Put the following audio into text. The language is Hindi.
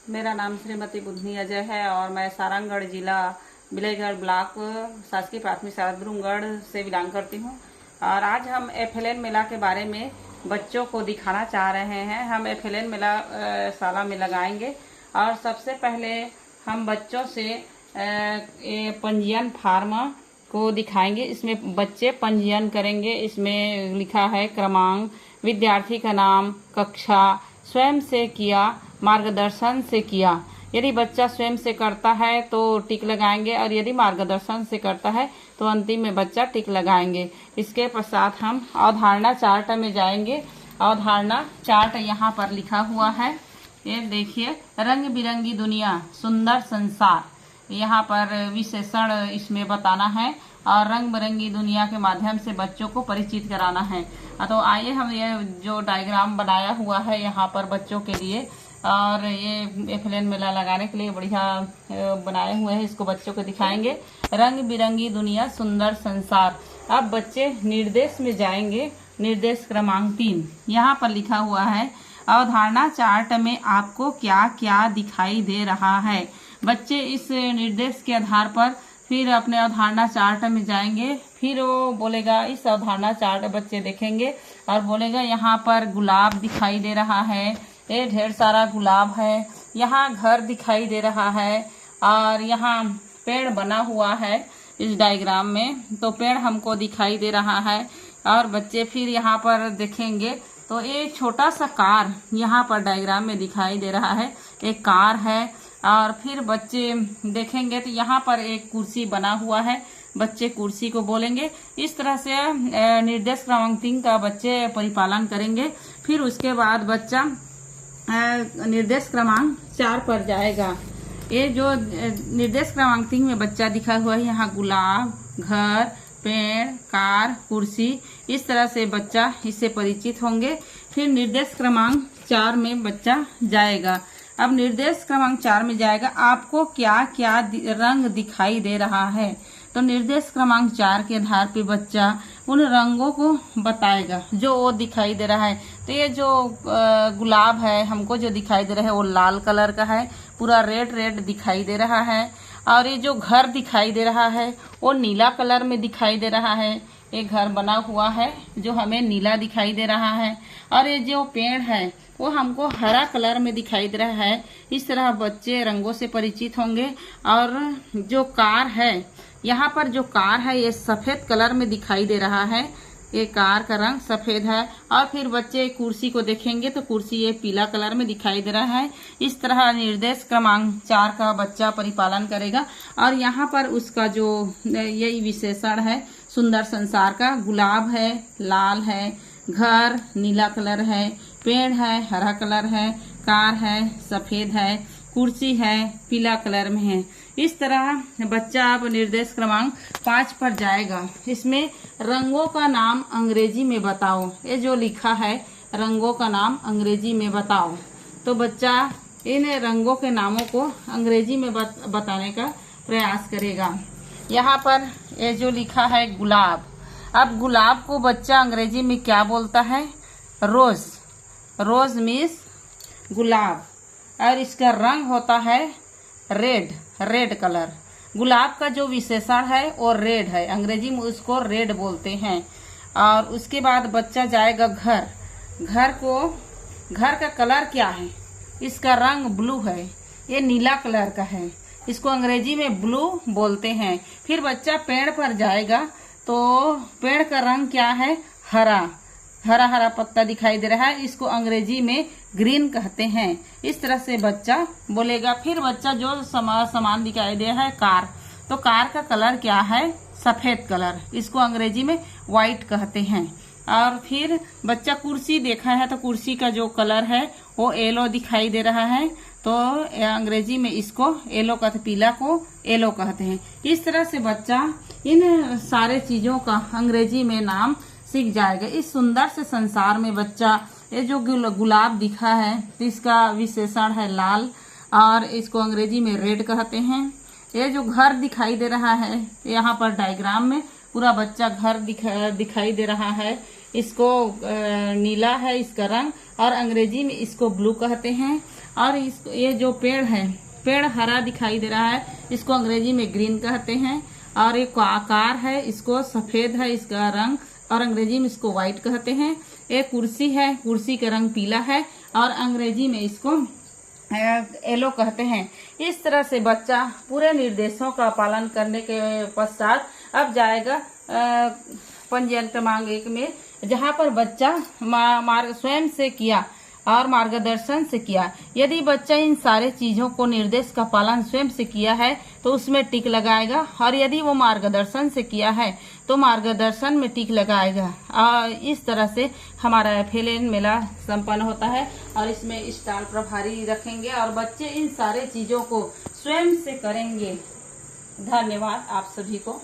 मेरा नाम श्रीमती बुधनी अजय है और मैं सारंगगढ़ जिला बिलाईगढ़ ब्लॉक शासकीय प्राथमिक शाला ब्रूमगढ़ से बिलोंग करती हूँ। और आज हम FLN मेला के बारे में बच्चों को दिखाना चाह रहे हैं। हम FLN मेला शाला में लगाएंगे और सबसे पहले हम बच्चों से पंजीयन फार्म को दिखाएंगे। इसमें बच्चे पंजीयन करेंगे। इसमें लिखा है क्रमांक, विद्यार्थी का नाम, कक्षा, स्वयं से किया, मार्गदर्शन से किया। यदि बच्चा स्वयं से करता है तो टिक लगाएंगे और यदि मार्गदर्शन से करता है तो अंतिम में बच्चा टिक लगाएंगे। इसके पश्चात हम अवधारणा चार्ट में जाएंगे। अवधारणा चार्ट यहाँ पर लिखा हुआ है, ये देखिए, रंग बिरंगी दुनिया, सुंदर संसार। यहाँ पर विशेषण इसमें बताना है और रंग बिरंगी दुनिया के माध्यम से बच्चों को परिचित कराना है। तो आइए हम ये जो डायग्राम बनाया हुआ है यहाँ पर बच्चों के लिए, और ये FLN मेला लगाने के लिए बढ़िया बनाए हुए हैं, इसको बच्चों को दिखाएंगे। रंग बिरंगी दुनिया, सुंदर संसार। अब बच्चे निर्देश में जाएंगे। निर्देश क्रमांक 3 यहाँ पर लिखा हुआ है, अवधारणा चार्ट में आपको क्या क्या दिखाई दे रहा है। बच्चे इस निर्देश के आधार पर फिर अपने अवधारणा चार्ट में जाएंगे। फिर वो बोलेगा, इस अवधारणा चार्ट बच्चे देखेंगे और बोलेगा यहाँ पर गुलाब दिखाई दे रहा है, ये ढेर सारा गुलाब है। यहाँ घर दिखाई दे रहा है और यहाँ पेड़ बना हुआ है इस डायग्राम में, तो पेड़ हमको दिखाई दे रहा है। और बच्चे फिर यहाँ पर देखेंगे तो एक छोटा सा कार यहाँ पर डायग्राम में दिखाई दे रहा है, एक कार है। और फिर बच्चे देखेंगे तो यहाँ पर एक कुर्सी बना हुआ है, बच्चे कुर्सी को बोलेंगे। इस तरह से निर्देश क्रमांक 3 का बच्चे परिपालन करेंगे। फिर उसके बाद बच्चा निर्देश क्रमांक 4 पर जाएगा। ये जो निर्देश क्रमांक 3 में बच्चा दिखा हुआ है, यहाँ गुलाब, घर, पेड़, कार, कुर्सी, इस तरह से बच्चा इससे परिचित होंगे। फिर निर्देश क्रमांक 4 में बच्चा जाएगा। अब निर्देश क्रमांक 4 में जाएगा, आपको क्या क्या रंग दिखाई दे रहा है। तो निर्देश क्रमांक 4 के आधार पे बच्चा उन रंगों को बताएगा जो वो दिखाई दे रहा है। तो ये जो गुलाब है हमको जो दिखाई दे रहा है वो लाल कलर का है, पूरा रेड रेड दिखाई दे रहा है। और ये जो घर दिखाई दे रहा है वो नीला कलर में दिखाई दे रहा है। एक घर बना हुआ है जो हमें नीला दिखाई दे रहा है। और ये जो पेड़ है वो हमको हरा कलर में दिखाई दे रहा है। इस तरह बच्चे रंगों से परिचित होंगे। और जो कार है, यहाँ पर जो कार है ये सफेद कलर में दिखाई दे रहा है, ये कार का रंग सफेद है। और फिर बच्चे कुर्सी को देखेंगे तो कुर्सी ये पीला कलर में दिखाई दे रहा है। इस तरह निर्देश क्रमांक 4 का बच्चा परिपालन करेगा। और यहाँ पर उसका जो यही विशेषण है सुंदर संसार का, गुलाब है, लाल है, घर नीला कलर है, पेड़ है हरा कलर है, कार है सफेद है, कुर्सी है पीला कलर में है। इस तरह बच्चा अब निर्देश क्रमांक 5 पर जाएगा। इसमें रंगों का नाम अंग्रेजी में बताओ। ये जो लिखा है रंगों का नाम अंग्रेजी में बताओ, तो बच्चा इन रंगों के नामों को अंग्रेजी में बताने का प्रयास करेगा। यहाँ पर ये जो लिखा है गुलाब, अब गुलाब को बच्चा अंग्रेजी में क्या बोलता है? रोज। रोज मीन्स गुलाब। और इसका रंग होता है रेड, रेड कलर। गुलाब का जो विशेषण है वो रेड है, अंग्रेजी में उसको रेड बोलते हैं। और उसके बाद बच्चा जाएगा घर। घर का कलर क्या है? इसका रंग ब्लू है, ये नीला कलर का है, इसको अंग्रेजी में ब्लू बोलते हैं। फिर बच्चा पेड़ पर जाएगा तो पेड़ का रंग क्या है? हरा, हरा हरा पत्ता दिखाई दे रहा है, इसको अंग्रेजी में ग्रीन कहते हैं। इस तरह से बच्चा बोलेगा। फिर बच्चा जो सामान दिखाई दे रहा है कार, तो कार का कलर क्या है? सफेद कलर, इसको अंग्रेजी में व्हाइट कहते हैं। और फिर बच्चा कुर्सी देखा है तो कुर्सी का जो कलर है वो येलो दिखाई दे रहा है, तो अंग्रेजी में इसको येलो कहते, पीला को येलो कहते हैं। इस तरह से बच्चा इन सारे चीजों का अंग्रेजी में नाम सीख जाएगा। इस सुंदर से संसार में बच्चा ये जो गुलाब दिखा है तो इसका विशेषण है लाल और इसको अंग्रेजी में रेड कहते हैं। ये जो घर दिखाई दे रहा है यहाँ पर डायग्राम में पूरा बच्चा घर दिखाई दे रहा है, इसको नीला है इसका रंग और अंग्रेजी में इसको ब्लू कहते हैं। और ये जो पेड़ है, पेड़ हरा दिखाई दे रहा है, इसको अंग्रेजी में ग्रीन कहते हैं। और एक आकार है, इसको सफेद है इसका रंग, और अंग्रेजी में इसको व्हाइट कहते हैं। एक कुर्सी है, कुर्सी का रंग पीला है और अंग्रेजी में इसको येलो कहते हैं। इस तरह से बच्चा पूरे निर्देशों का पालन करने के पश्चात अब जाएगा पंजीयन क्रमांक 1 में, जहां पर बच्चा मार्ग स्वयं से किया और मार्गदर्शन से किया। यदि बच्चा इन सारे चीजों को निर्देश का पालन स्वयं से किया है तो उसमें टिक लगाएगा, और यदि वो मार्गदर्शन से किया है तो मार्गदर्शन में टिक लगाएगा। इस तरह से हमारा FLN मेला संपन्न होता है और इसमें स्टॉल प्रभारी रखेंगे और बच्चे इन सारे चीजों को स्वयं से करेंगे। धन्यवाद आप सभी को।